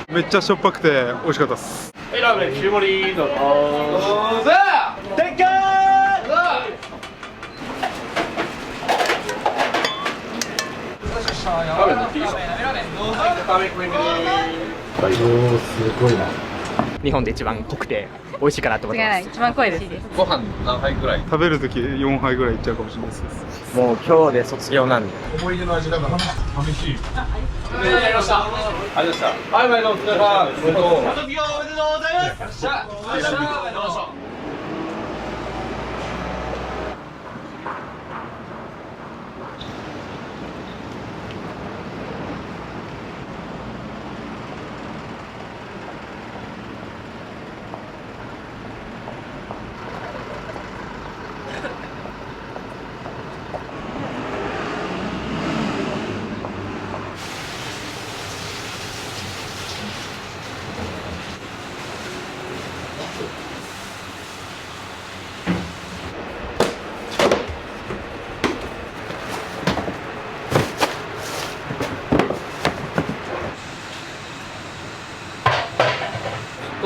めっちゃしょっぱくて美味しかったです。はい、ラーメン中盛りどうぞ。どうぞ。でっかラーメンのいいよ。食べ食い目。おー、すごいな。日本で一番濃くて美味しいかなと思ってます。一番濃いです。ご飯何杯ぐらい？食べるとき4杯ぐらいいっちゃうかもしれないです。もう今日で卒業なんで。思い出の味だから寂しい。ありがとうございました。ありがとうございました。はい、前のお疲れ様。卒業おめでとうございます。ありがとうございました。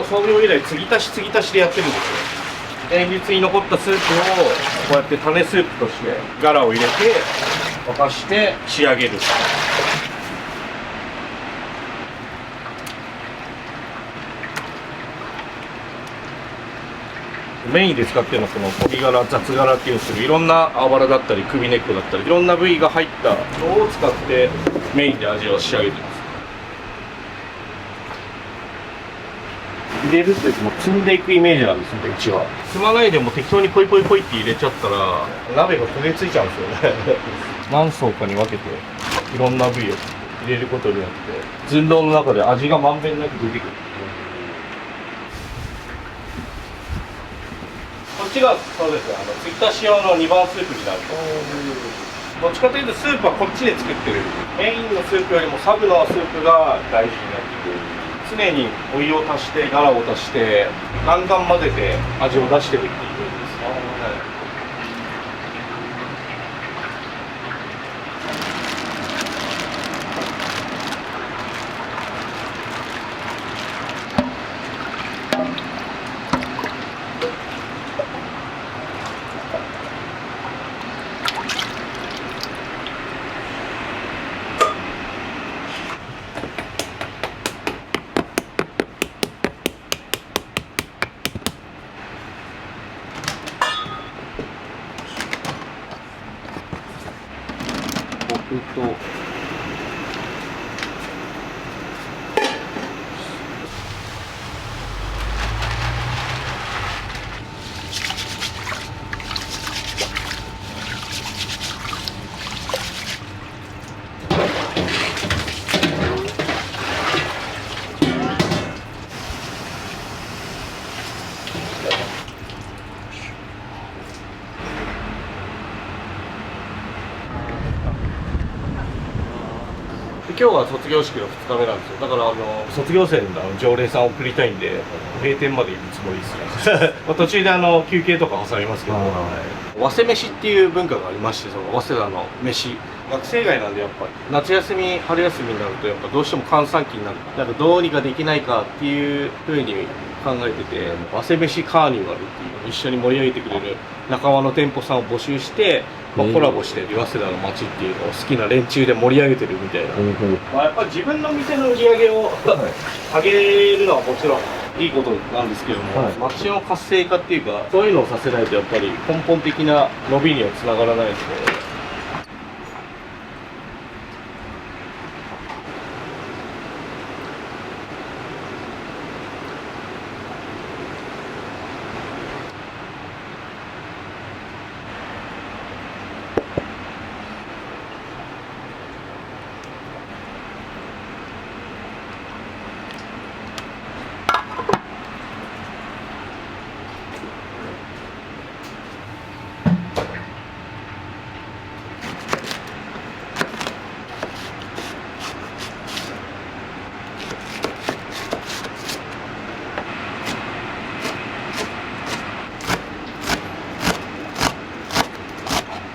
創業以来継ぎ足し継ぎ足しでやってるんですよ。前日に残ったスープをこうやって種スープとしてガラを入れて沸かして仕上げる。メインで使ってるのはこの鶏ガラ、雑ガラっていうんですけど、いろんなあばらだったり首根っこだったりいろんな部位が入ったのを使ってメインで味を仕上げてます。入れるってもう積んでいくイメージなんですよね、うちは。積まないでも適当にポイポイポイって入れちゃったら鍋が焦げついちゃうんですよね何層かに分けていろんな部位を入れることによって寸胴の中で味がまんべんなく出てくる。こっちがそうですね、継ぎ足し用の2番スープになると。どっちかというとスープはこっちで作ってる。メインのスープよりもサブのスープが大事になってくる。常にお湯を足してガラを足してガンガン混ぜて味を出してるっていうイメージです。僕と今日は卒業式の2日目なんですよ。だから卒業生の常連さんを送りたいんで閉店までいるつもりですね途中で休憩とか挟みますけど、早稲飯っていう文化がありまして、その早稲田の飯学生街なんでやっぱり夏休み春休みになるとやっぱどうしても閑散期になる。だからどうにかできないかっていうふうに考えてて、早稲飯カーニバルっていう一緒に盛り上げてくれる仲間の店舗さんを募集して、コラボして早稲田の街っていうのを好きな連中で盛り上げてるみたいな、やっぱり自分の店の売り上げを上げるのはもちろんいいことなんですけども、街の活性化っていうかそういうのをさせないとやっぱり根本的な伸びにはつながらないので。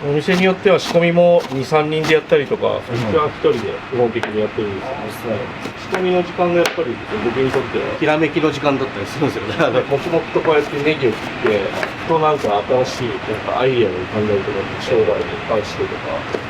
お店によっては仕込みも2、3人でやったりとか、僕は1人で基本的にやってるんですけど、仕込みの時間がやっぱり僕にとってはひらめきの時間だったりするんですよね。黙々とこうやってネギを切って、となんか新しいなんかアイデアを浮かんだりとか、将来に関してとか。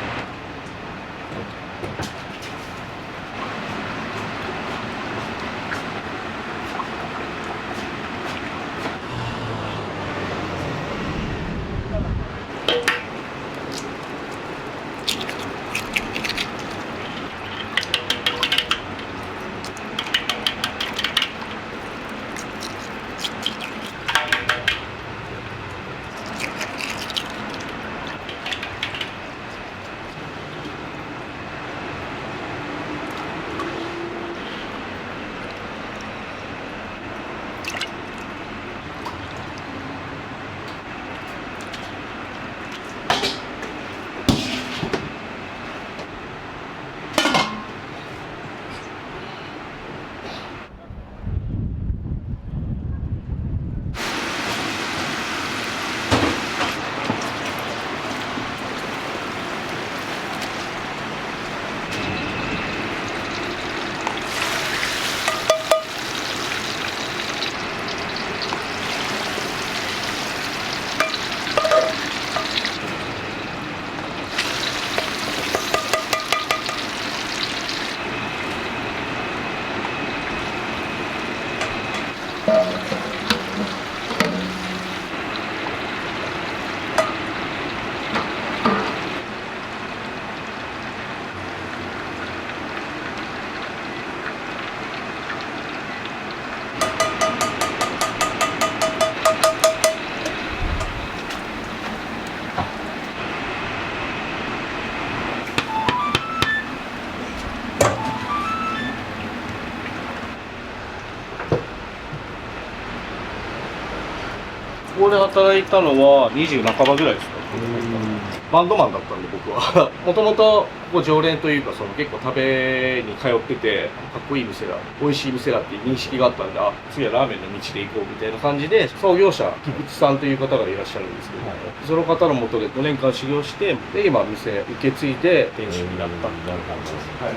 ここで働いたのは20半ばぐらいですか。バンドマンだったんで僕はもともとここ常連というか、その結構食べに通ってて、かっこいい店だ、美味しい店だっていう認識があったんで、あ、次はラーメンの道で行こうみたいな感じで、創業者菊池さんという方がいらっしゃるんですけど、その方のもとで5年間修行して、で今店受け継いで店主になったっていう感じです。はい。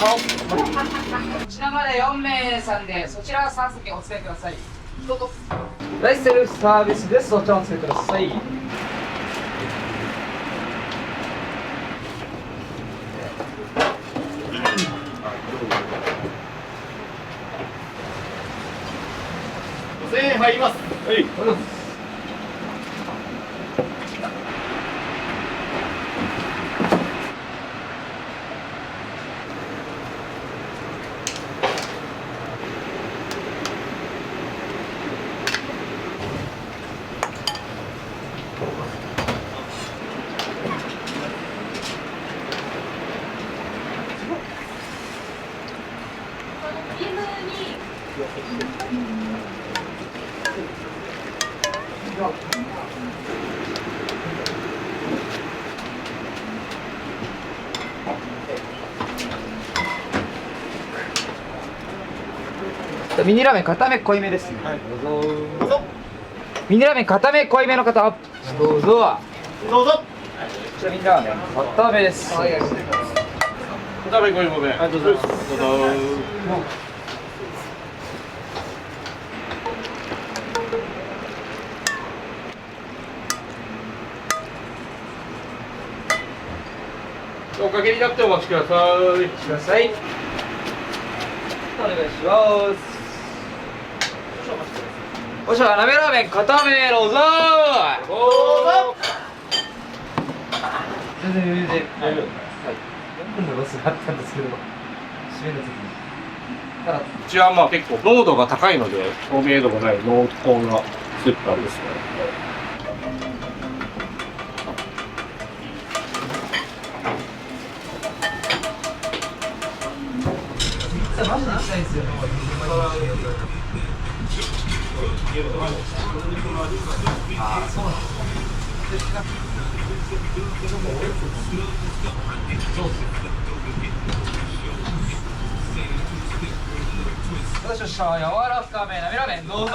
こちらまで4名さんで、そちら3席お使いください。どうぞ。ライスセルフサービスです。そちらお使いください。5000円入ります。はい。ミニラーメン固め濃いめですね。はい、どうぞ。ミニラーメン固め濃いめの方、どうぞ。どうぞ。こちらミニラーメン固めです。はい、固め濃いめ。ありがとうございます。どうぞ。おかけになってお待ちください。ください。お願いします。おしゃ、鍋ラーメン固めどうぞ。全然大丈夫。はい。4分のロスがあったんですけど、締めの時に。ただうちはまあ結構濃度が高いので透明度がない濃厚なスープなんですね。マジでしたいんですよ。あ、そうなんです。よしよし、柔らかめ鍋ラーメンどうぞ。どうぞ。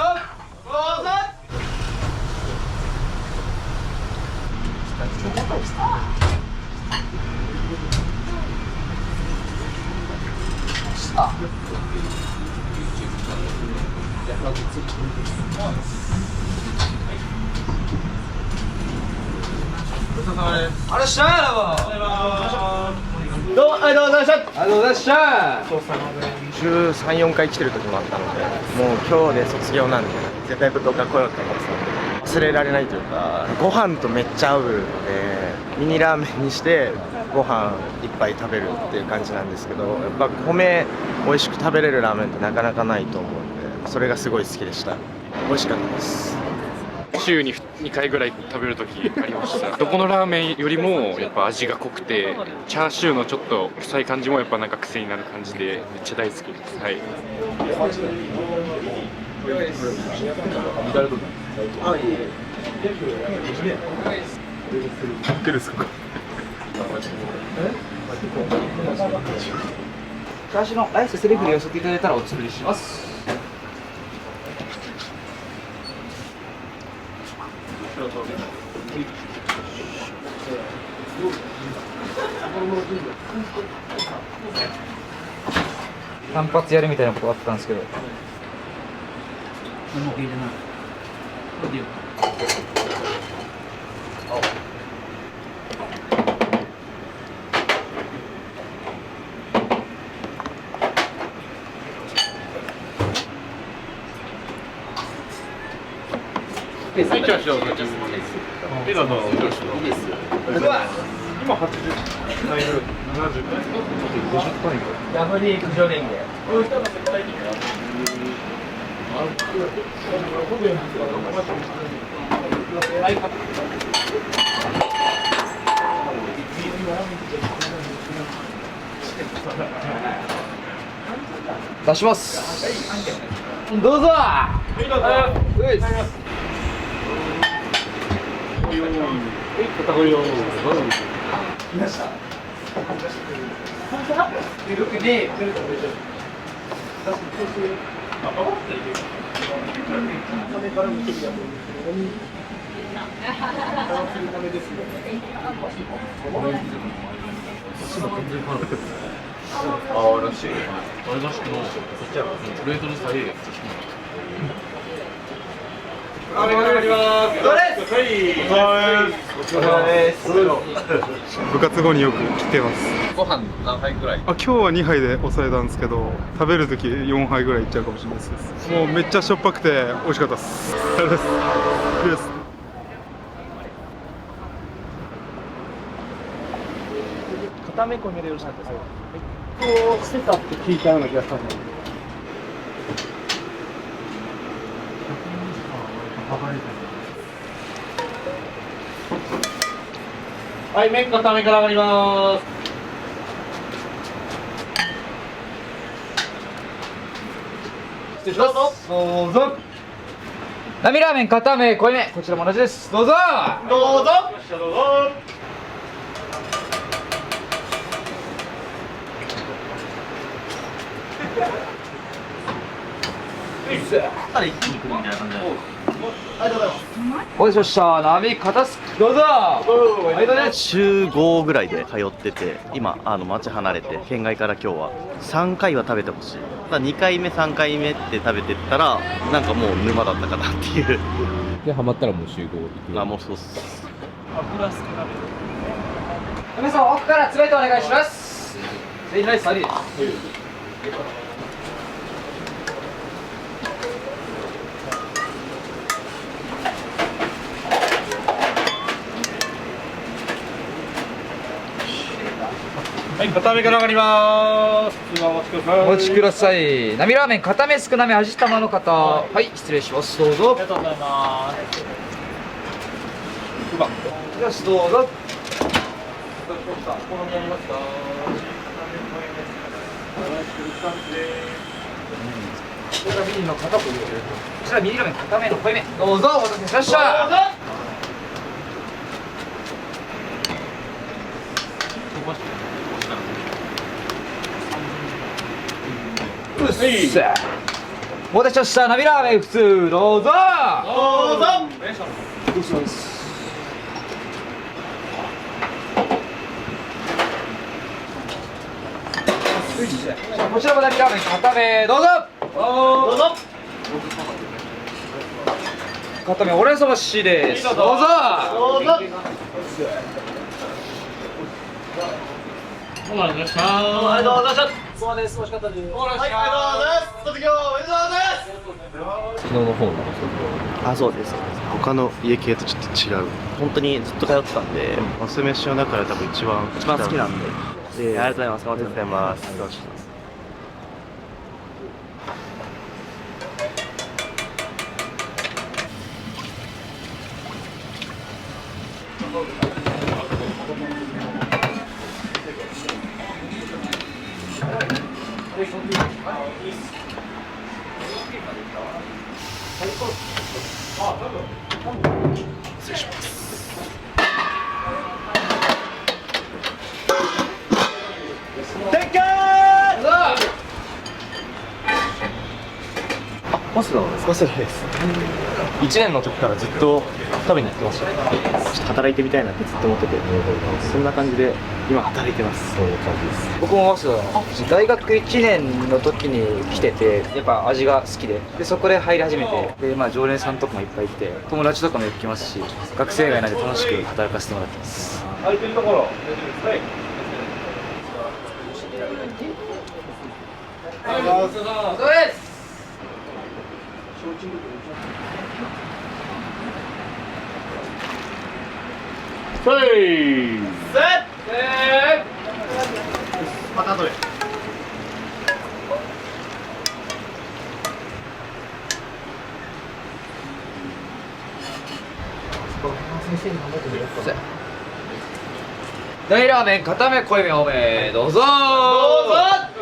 あらっしゃー。どうもありがとうございました。ありがとうございました。週3、4回来てる時もあったので、もう今日で卒業なんで絶対武道館来ようと思ってたので忘れられないというか、ご飯とめっちゃ合うのでミニラーメンにしてご飯いっぱい食べるっていう感じなんですけど、やっぱ米美味しく食べれるラーメンってなかなかないと思うんで、それがすごい好きでした。美味しかったです。週に2回ぐらい食べるときありました。どこのラーメンよりもやっぱ味が濃くて、チャーシューのちょっと臭い感じもやっぱなんか癖になる感じでめっちゃ大好きです。はい。チャーシューのライスセリフで寄せていただいたらお作りします。単発やるみたいなことあったんですけど、何も聞いてない。はい、チャーシューをお待ちしてます。ピザのチャーシューの。いいですよ。今80回ぐらい、70回、50回ぐらい。ヤフリ九条レンゲ。出します。どうぞ。来ました。ああ、らしい。あれらしくの、そっちはレートルサイエありがとうございます。お疲れ様です。部活後によく来てます。ご飯何杯くらい？今日は2杯で抑えたんですけど、食べるとき4杯ぐらいいっちゃうかもしれないです。もうめっちゃしょっぱくて美味しかったです。ありがとうございます。固め込みでよろしかったですか？こうしてたって聞いたような気がしたんです。はい、麺固めから上がります。失礼します。どうぞ。並ラーメン固め濃いめ、こちらも同じです。どうぞ。どうぞ。どうぞ。お待たせしました。並片すきどうぞ。週5ぐらいで通ってて、今町離れて県外から今日は3回は食べてほしい。ただ2回目3回目って食べてったらなんかもう沼だったかなっていう。でハマったらもう集合行く。もうそうっす。梅さん奥から詰めてお願いします。全員ライスありです。はい、片目から上がります。お待ちください。お待ちください。並ラーメン片目少なめ味玉の方、はい失礼します。どうぞ。ありがとうございます。よしどうぞ。これがミニの片こちらミニラーメン片目の濃いめ。どうぞお待たせしました。お待たせしました。ナビラーメン普通どうぞ。どうぞ。こちらもナビラーメン片目どうぞ。どうぞ。片目オレンそばしです。どうぞ。どうぞ。お待たせしました。ありがとうございました。そうです。美味しかったです。はい、ありがとうございます。卒業おめでとうございます。昨日の方のあ、そうです。他の家系とちょっと違う。本当にずっと通ってたんで、おすすめしようだから多分一番好きなんで。ありがとうございます。ありがとうございます。失礼します。マスダです。マスダです。1年の時からずっと食べに行ってました。ちょっと働いてみたいなってずっと思ってて、そんな感じで今働いてます。そういう感じです。僕もマスダ大学1年の時に来てて、やっぱ味が好きで、そこで入り始めて、で常連さんとかもいっぱいいて、友達とかもよく来ますし、学生街なんで楽しく働かせてもらってます。空いてるところ。はい。そうです。また後で。大ラーメン片目濃いめ多めどうぞ。ど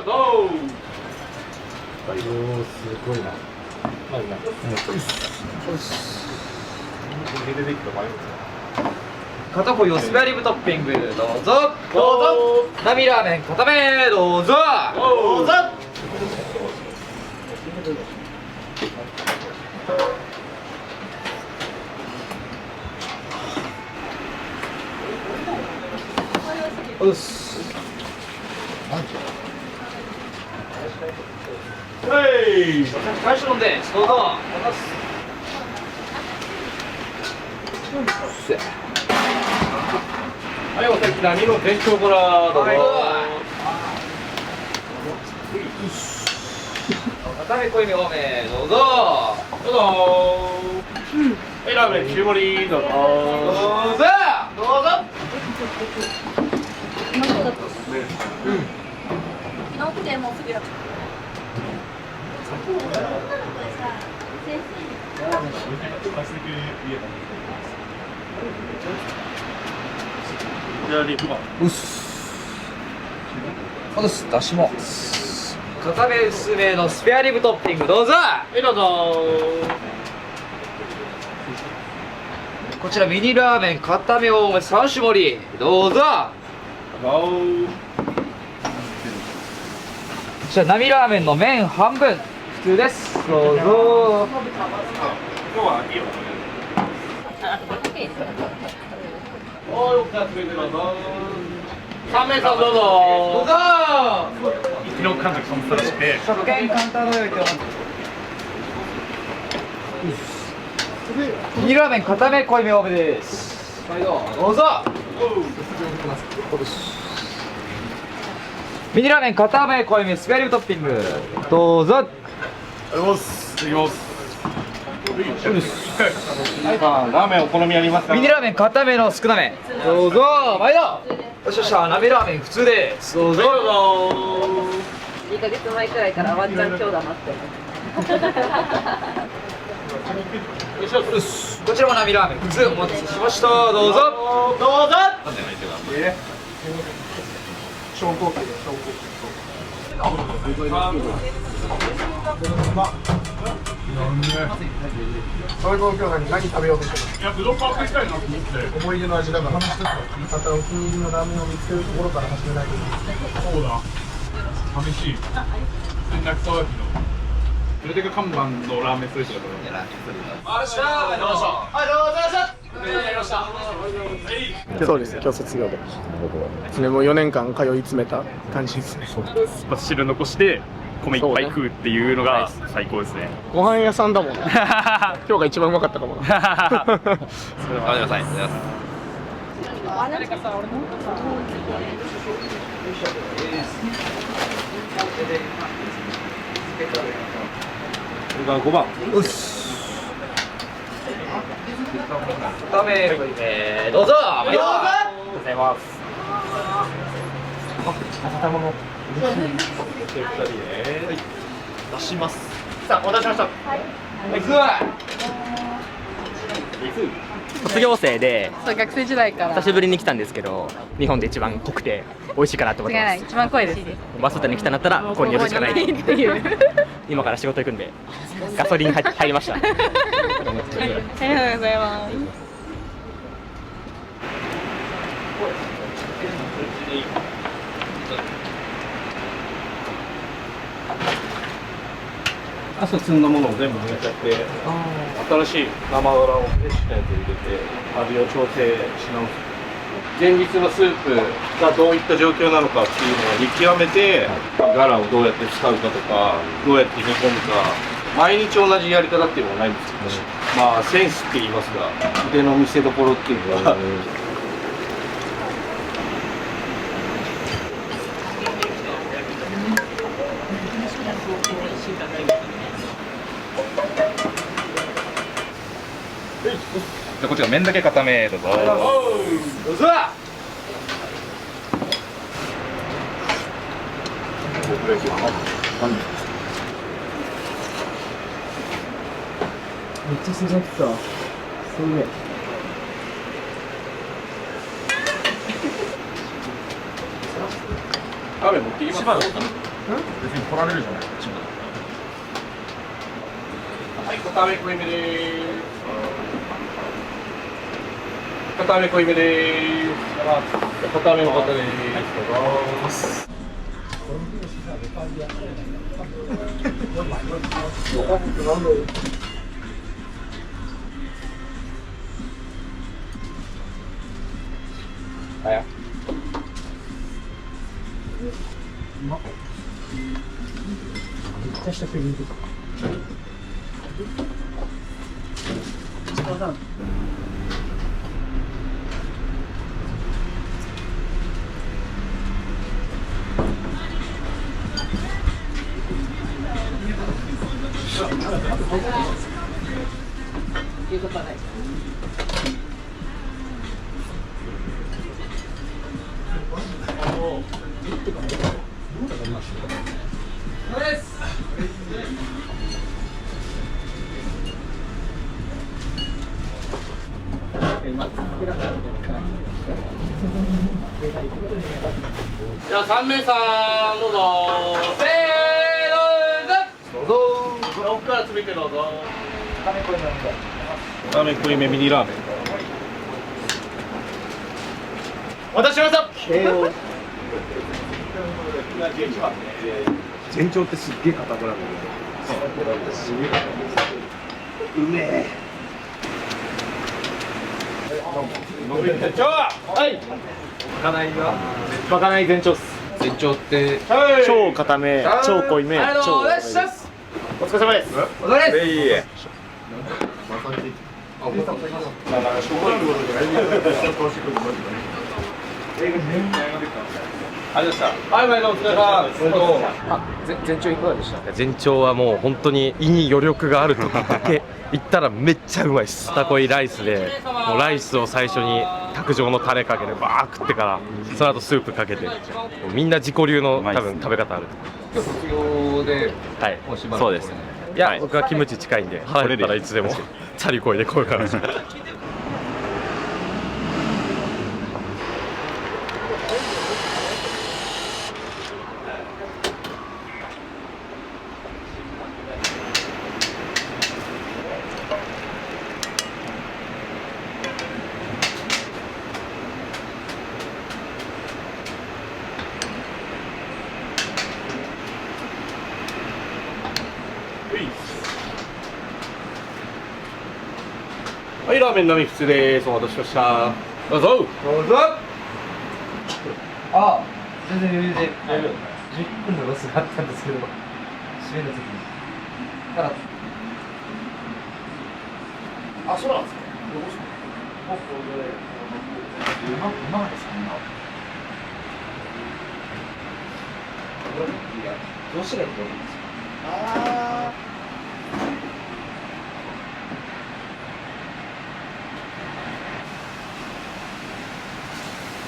うぞ。すごいな。片濃いをスペアリブトッピングどうぞ。どうぞ。ナビラーメン片目どうぞ。どうぞ。おっす。最初のでどうぞ。はい、お先何の天井からどうぞ。片目濃いめ多めどうぞ。どうぞ。はい、ラーメン中盛りどうぞ。どうぞ。どうぞ。直ってもうすぐや。うっす。おっす。出します。片目薄めのスペアリブトッピングどうぞ。はいどうぞ。こちらミニラーメン片目多め3種盛りどうぞ。こちら並ラーメンの麺半分普通です。どうぞ。今日はいいよ。おー、よくやってくれてるぞ。3名さんどうぞ。どうぞ。昨日監督そのして。食券簡単の用意と。ミニラーメン片目濃いめ多めです。はいどうぞ。ミニラーメン固め濃いめスペアリブトッピングどうぞ。ラーメンお好みありますか？ミニラーメン固めの少なめどうぞ。毎度よっしゃよっしゃ鍋ラーメン普通ですどうぞ。2ヶ月前くらいからワンちゃん今日だなってこちらも鍋ラーメン普通お待たせしましたどうぞどうぞ。それと今日何食べようとしてる？いや、ぶどう買ってきたいなと思って。思い出の味だから話してた。またお気に入りのラーメンを見つけるところから始めないといけない。そうだ。寂しい。連絡そうやけど。それでが看板のラーメンステーションだから。そうです。今日卒業で。それも4年間通い詰めた感じですね。汁残して米いっぱい食うっていうのが最高ですね。ご飯屋さんだもんね。今日が一番うまかったかもな。ありがとうございます。5番。固め濃いめどうぞ。毎度ありがとうございます。出します。さあお待たせしました。卒業生でそう学生時代から久しぶりに来たんですけど、日本で一番濃くて美味しいかなと思ってます。一番濃いですバスタに来たんだったらここに寄るしかない。っていう今から仕事行くんでガソリン入りました。ありがとうございます朝積んだものを全部抜いちゃって新しい生ドラをフレッシュなやつ入れて味を調整し直す。前日のスープがどういった状況なのかっていうのを見極めてガラをどうやって使うかとかどうやって煮込むか毎日同じやり方っていうのはないんですけど、まあセンスって言いますが腕の見せ所っていうのはじゃあこっちが麺だけ固めどうぞ。どうぞ。めっちゃすごかった。すげえ。ラーメン持ってきますか？別に取られるじゃない。はい、固め濃いめでーす。固め濃いめでーす。固めの方でーす。あや。めっちゃ久しぶりに。じゃあ3名さんどうぞ。せーのどうぞ。この奥から詰めてどうぞ。固め濃いめなんだ。ラーメン濃いめミニラーメン。お待たせしました。前兆ってすっげえ硬くなる。うめえ。はいまかない前兆っす。全長って超固め、超濃いめ、ありがとうございます。お疲れ様です。お疲れ様です。ありがとうございました。はい、前のお疲れ様です。全長いかがでした？全長はもう本当に胃に余力がある時だけ行ったらめっちゃうまいですタコイライスでもうライスを最初に卓上のタレかけてバー食ってからその後スープかけてみんな自己流の多分食べ方ある今日卒業ではいもうしばらくそうですいや、僕はキムチ近いんで腹減ったらいつでもチャリこいでこういう感じはい、ラーメン並み普通です。お待たせしました。どうぞ。どうぞ。あ、全然10分のロスがあったんですけど、締めの時に。ただ、あ、そうなんですか。今までそんな。どうしてがいいと思うんですか。ああ。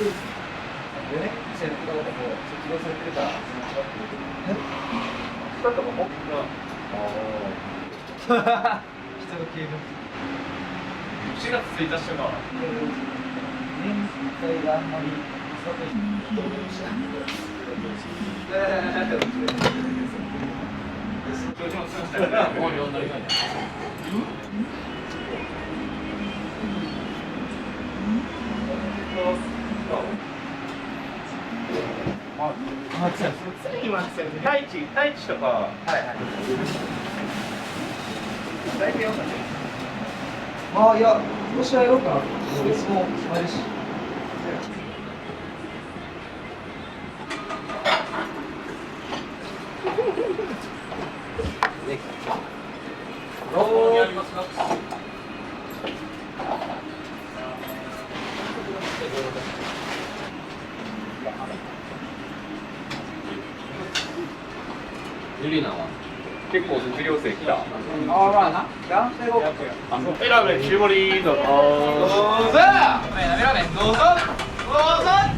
でね、生徒がもう卒業されてるから、だったかも。人が消える。4月1日とかは。年会があんまり太一とか。はいはい。だいぶよかった。ああ、いや、今年はやろうかな。もう別も決まるし。ユリナは結構卒業生来た。ああ、まあな。男性が多くて。ラーメン中盛りどうぞ。どうぞ。ラーメンどうぞ。どうぞ。